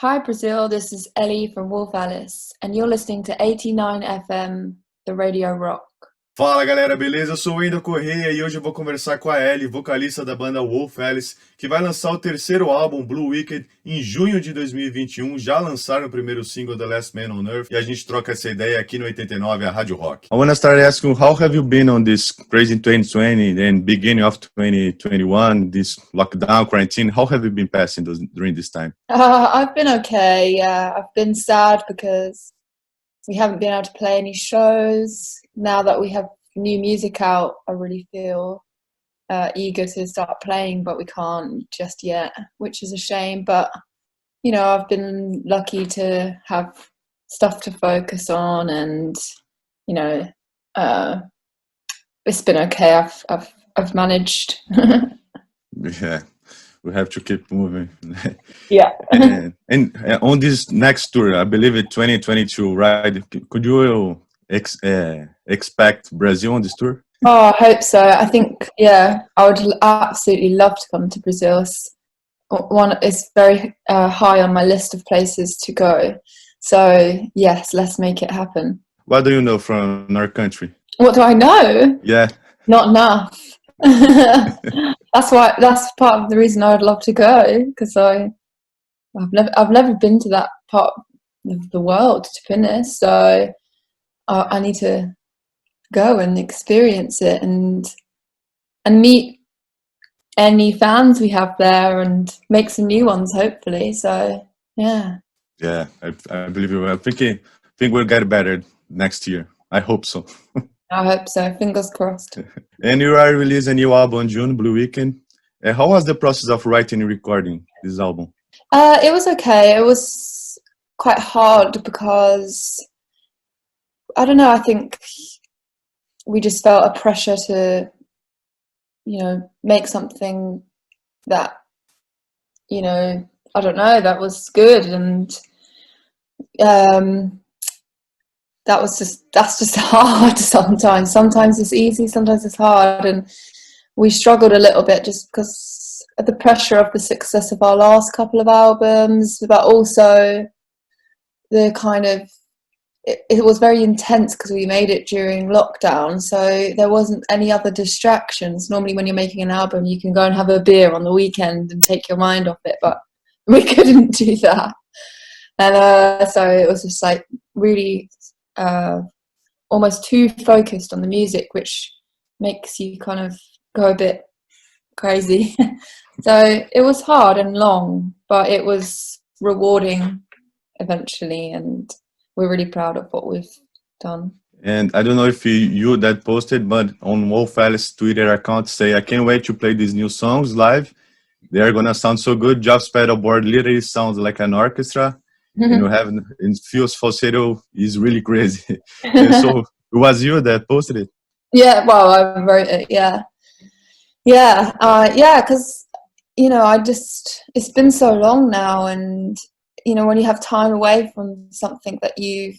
Hi Brazil, this is Ellie from Wolf Alice, and you're listening to 89 FM, the Radio Rock. Fala galera, beleza? Eu sou o Wendel Correia e hoje eu vou conversar com a Ellie, vocalista da banda Wolf Alice, que vai lançar o terceiro álbum, Blue Wicked, em junho de 2021. Já lançaram o primeiro single, The Last Man on Earth, e a gente troca essa ideia aqui no 89, a Rádio Rock. I wanna start asking, how have you been on this crazy 2020 and beginning of 2021, this lockdown, quarantine? How have you been passing during this time? I've been okay, yeah. I've been sad because we haven't been able to play any shows. Now that we have new music out, I really feel eager to start playing, but we can't just yet, which is a shame. But, you know, I've been lucky to have stuff to focus on and, you know, it's been okay. I've managed. Yeah. We have to keep moving. Yeah. and on this next tour, I believe it 2022, right? Could you expect Brazil on this tour? Oh, I hope so. I think, yeah, I would absolutely love to come to Brazil. It's very high on my list of places to go. So, yes, let's make it happen. What do you know from our country? What do I know? Yeah. Not enough. That's part of the reason I would love to go, because I've never been to that part of the world, to be honest. So I need to go and experience it and meet any fans we have there and make some new ones, hopefully. So yeah. Yeah, I believe you. I think we'll get better next year. I hope so. I hope so. Fingers crossed. And you are releasing a new album in June, Blue Weekend. How was the process of writing and recording this album? It was okay. It was quite hard because, I don't know, I think we just felt a pressure to, you know, make something that, you know, I don't know, that was good. And that's just hard sometimes. Sometimes it's easy, sometimes it's hard. And we struggled a little bit just because of the pressure of the success of our last couple of albums, but also the kind of, it was very intense because we made it during lockdown, so there wasn't any other distractions. Normally when you're making an album, you can go and have a beer on the weekend and take your mind off it, but we couldn't do that. And so it was just like really almost too focused on the music, which makes you kind of go a bit crazy. So it was hard and long, but it was rewarding eventually, and we're really proud of what we've done. And I don't know if you that posted, but on Wolf Alice Twitter account say, I can't wait to play these new songs live. They're gonna sound so good. Jeff's pedalboard literally sounds like an orchestra. And you have, and Phil's falsetto is really crazy. And so it was you that posted it? Yeah, well, I wrote it, yeah. Yeah, because, you know, it's been so long now, and, you know, when you have time away from something that you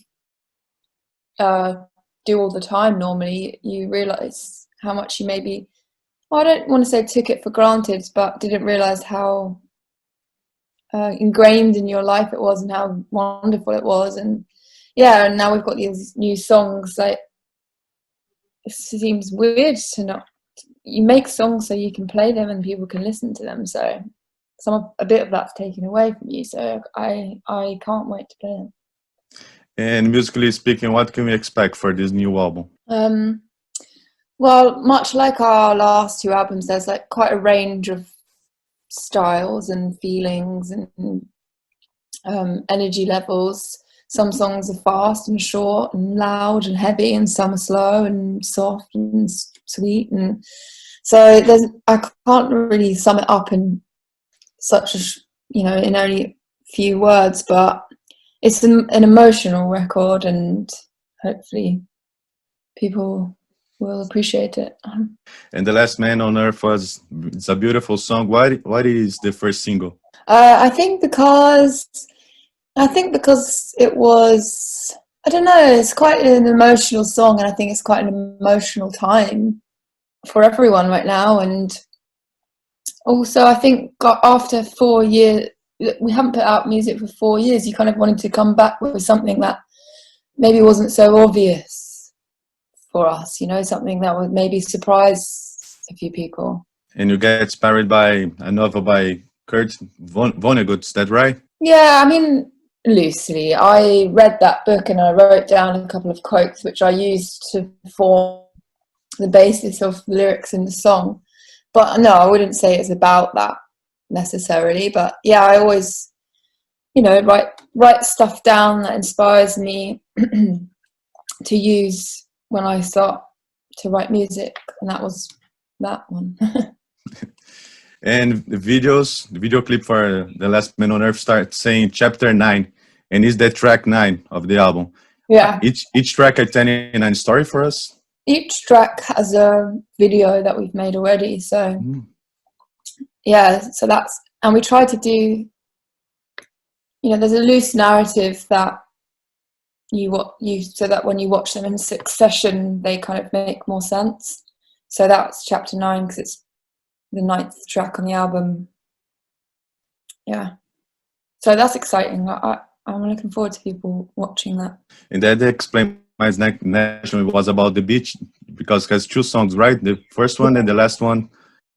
do all the time normally, you realise how much you maybe, well, I don't want to say took it for granted, but didn't realise how ingrained in your life it was and how wonderful it was. And yeah, and now we've got these new songs. Like, it seems weird to not, you make songs so you can play them and people can listen to them, so a bit of that's taken away from you, so I can't wait to play them. And musically speaking, what can we expect for this new album? Well, much like our last two albums, there's like quite a range of styles and feelings and energy levels. Some songs are fast and short and loud and heavy, and some are slow and soft and sweet. And so I can't really sum it up in such a, you know, in only a few words, but it's an emotional record, and hopefully people will appreciate it. And The Last Man on Earth it's a beautiful song. What is the first single? I think because it was, I don't know, it's quite an emotional song, and I think it's quite an emotional time for everyone right now. And also I think after 4 years we haven't put out music for 4 years. You kind of wanted to come back with something that maybe wasn't so obvious for us, you know, something that would maybe surprise a few people. And you get inspired by a novel by Kurt Vonnegut, is that right? Yeah, I mean, loosely. I read that book and I wrote down a couple of quotes which I used to form the basis of the lyrics in the song. But no, I wouldn't say it's about that necessarily. But yeah, I always, you know, write stuff down that inspires me to use when I start to write music, and that was that one. And the video clip for The Last Man on Earth starts saying chapter 9, and is that track 9 of the album. Yeah. Each track a 10 story for us? Each track has a video that we've made already. So yeah, so that's, and we try to do, you know, there's a loose narrative that so that when you watch them in succession, they kind of make more sense. So that's chapter 9 because it's the 9th track on the album. Yeah, so that's exciting. I'm looking forward to people watching that. And that explains my next national was about the beach, because it has 2 songs, right? The first one and the last one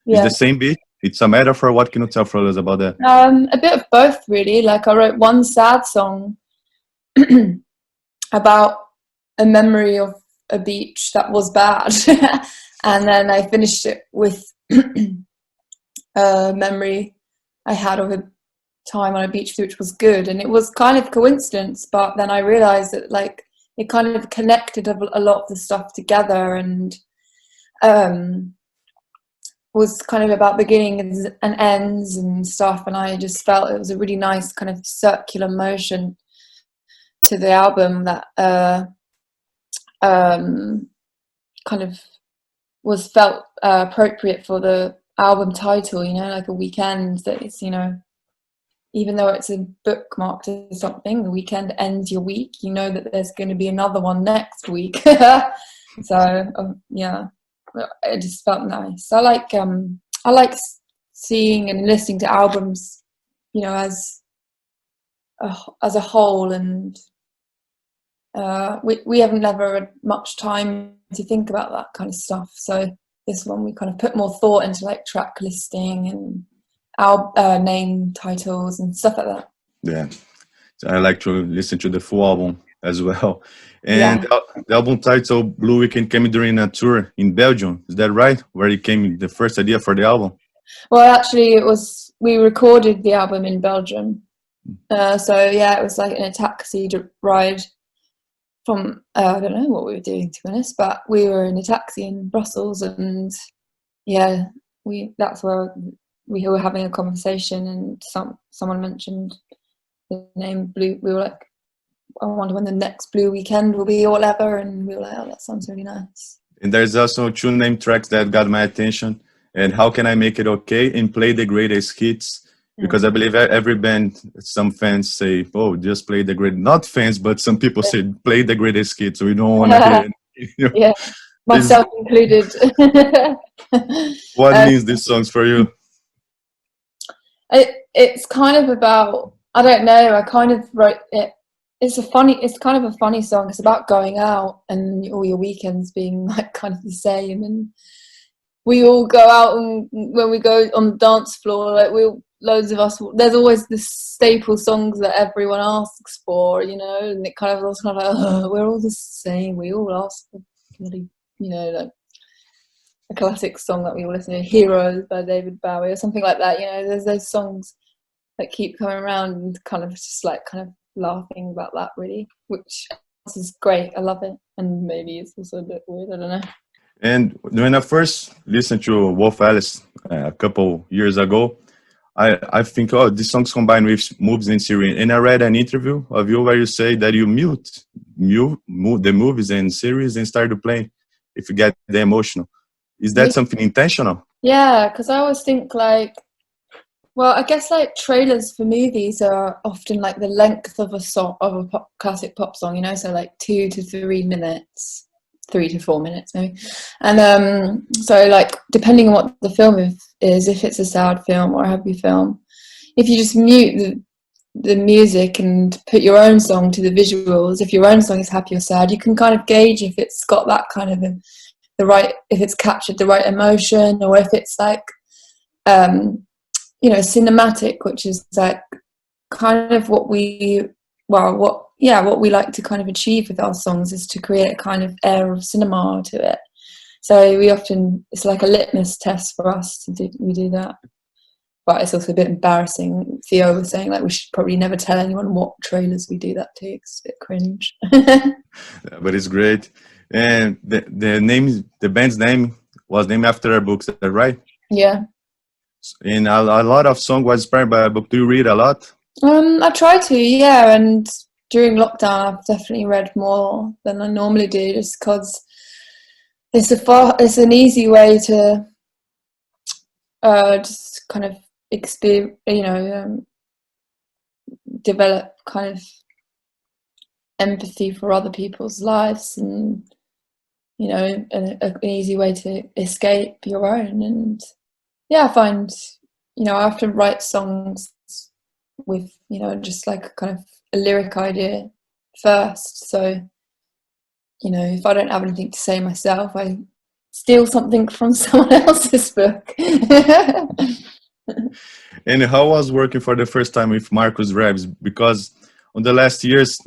is the same beach. It's a metaphor. What can you tell for us about that? A bit of both, really. Like, I wrote one sad song about a memory of a beach that was bad, and then I finished it with a memory I had of a time on a beach which was good. And it was kind of coincidence, but then I realized that, like, it kind of connected a lot of the stuff together, and was kind of about beginnings and ends and stuff. And I just felt it was a really nice kind of circular motion to the album that kind of was felt appropriate for the album title, you know, like a weekend. That it's, you know, even though it's a bookmark to something, the weekend ends your week, you know that there's going to be another one next week. So yeah, it just felt nice. I like seeing and listening to albums, you know, as a whole, and we haven't never had much time to think about that kind of stuff. So this one we kind of put more thought into, like, track listing and name titles and stuff like that. Yeah, so I like to listen to the full album as well. And the album title Blue Weekend came during a tour in Belgium, is that right? Where it came the first idea for the album? Well, actually, we recorded the album in Belgium. So yeah, it was like in a taxi ride from I don't know what we were doing, to be honest, but we were in a taxi in Brussels, and yeah, that's where we were having a conversation, and someone mentioned the name Blue. We were like, I wonder when the next Blue Weekend will be, or whatever, and we were like, oh, that sounds really nice. And there's also 2 name tracks that got my attention, and How Can I Make It Okay and Play the Greatest Hits. Because I believe every band, some fans say, oh, just play the great, not fans, but some people say, play the greatest hits. So we don't want to hear, you know. Yeah, myself included. What means these songs for you? It's kind of about, I don't know, I kind of wrote it. It's kind of a funny song. It's about going out and all your weekends being like kind of the same. And we all go out, and when we go on the dance floor, like loads of us, there's always the staple songs that everyone asks for, you know, and it kind of was kind of like, oh, we're all the same. We all ask for, you know, like a classic song that we all listen to, Heroes by David Bowie or something like that. You know, there's those songs that keep coming around, and kind of just like kind of laughing about that, really, which is great. I love it, and maybe it's also a bit weird, I don't know. And when I first listened to Wolf Alice a couple years ago, I think, oh, these songs combine with movies and series. And I read an interview of you where you say that you mute the movies and series and start to play if you get the emotional. Is that something intentional? Yeah, because I always think, like, well, I guess like trailers for movies are often like the length of a song, of a classic pop song, you know, so like 2 to 3 minutes, 3 to 4 minutes maybe. And so like depending on what the film is, if it's a sad film or a happy film, if you just mute the music and put your own song to the visuals, if your own song is happy or sad, you can kind of gauge if it's got that kind of the right, if it's captured the right emotion, or if it's like you know, cinematic, which is like kind of what we like to kind of achieve with our songs, is to create a kind of air of cinema to it. So we often, it's like a litmus test for us to do, we do that. But it's also a bit embarrassing. Theo was saying like we should probably never tell anyone what trailers we do that to. It's a bit cringe. But it's great. And the band's name was named after a book, is that right? Yeah. And a lot of song was inspired by a book. Do you read a lot? I try to, yeah. And during lockdown, I've definitely read more than I normally do, just because it's an easy way to just kind of experience, you know, develop kind of empathy for other people's lives, and you know, an easy way to escape your own. And yeah, I find, you know, I have to write songs with, you know, just like a kind of a lyric idea first. So, you know, if I don't have anything to say myself, I steal something from someone else's book. And how was working for the first time with Marcus Rebs? Because on the last years,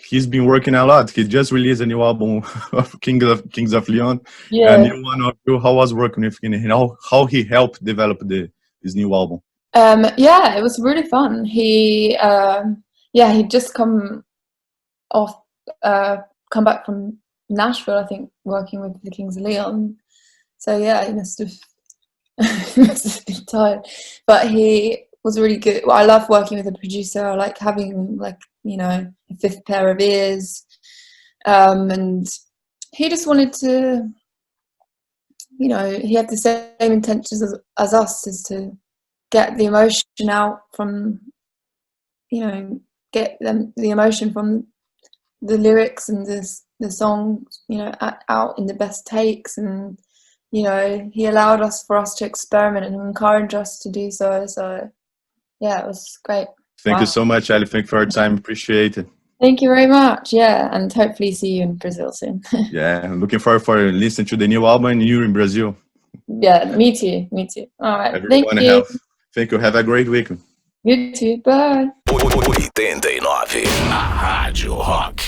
he's been working a lot. He just released a new album of Kings of Leon. Yeah. A new one of you. How was working with him? How he helped develop this new album? Yeah, it was really fun. He'd just come back from Nashville, I think, working with the Kings of Leon. So yeah, he must have been tired. But he was really good. Well, I love working with a producer. I like having, like, you know, a fifth pair of ears. And he just wanted to, you know, he had the same intentions as us, is to get the emotion out from, you know, get the emotion from the lyrics and the song, you know, out in the best takes. And, you know, he allowed for us to experiment and encourage us to do so. So yeah, it was great. Thank you so much, Ali. Thank you for your time. Appreciate it. Thank you very much. Yeah, and hopefully see you in Brazil soon. Yeah, I'm looking forward for listening to the new album and you in Brazil. Yeah, me too. All right. Everyone Thank you. Thank you. Have a great week. You too. Bye. 89, a Rádio Rock.